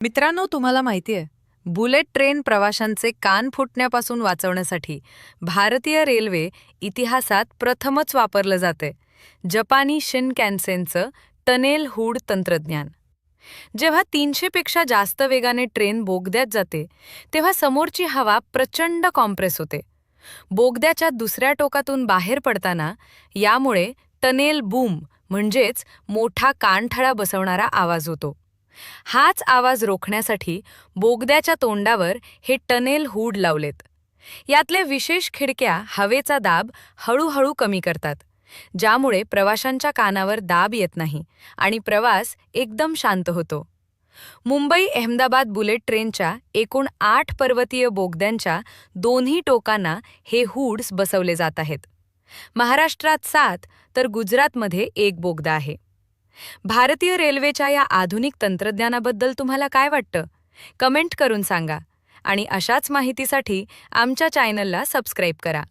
मित्रांनो, तुम्हाला माहिती आहे, बुलेट ट्रेन प्रवाशांचे कान फुटण्यापासून वाचवण्यासाठी भारतीय रेल्वे इतिहासात प्रथमच वापरलं जाते जपानी शिनकॅन्सेनचं टनेल हूड तंत्रज्ञान. जेव्हा 300 पेक्षा जास्त वेगाने ट्रेन बोगद्यात जाते, तेव्हा समोरची हवा प्रचंड कॉम्प्रेस होते. बोगद्याच्या दुसऱ्या टोकातून बाहेर पडताना यामुळे टनेल बूम म्हणजेच मोठा कानठळा बसवणारा आवाज होतो. हाच आवाज रोखण्यासाठी बोगद्याच्या तोंडावर हे टनेल हूड लावलेत. यातल्या विशेष खिडक्या हवेचा दाब हळूहळू कमी करतात, ज्यामुळे प्रवाशांच्या कानावर दाब येत नाही आणि प्रवास एकदम शांत होतो. मुंबई अहमदाबाद बुलेट ट्रेनच्या एकूण 8 पर्वतीय बोगद्यांच्या दोन्ही टोकांना हे हूड्स बसवले जात आहेत. महाराष्ट्रात 7 तर गुजरातमध्ये 1 बोगदा आहे. भारतीय रेल्वेच्या या आधुनिक तंत्रज्ञानाबद्दल तुम्हाला काय वाटतं? कमेंट करून सांगा आणि अशाच माहितीसाठी आमच्या चॅनलला सबस्क्राईब करा.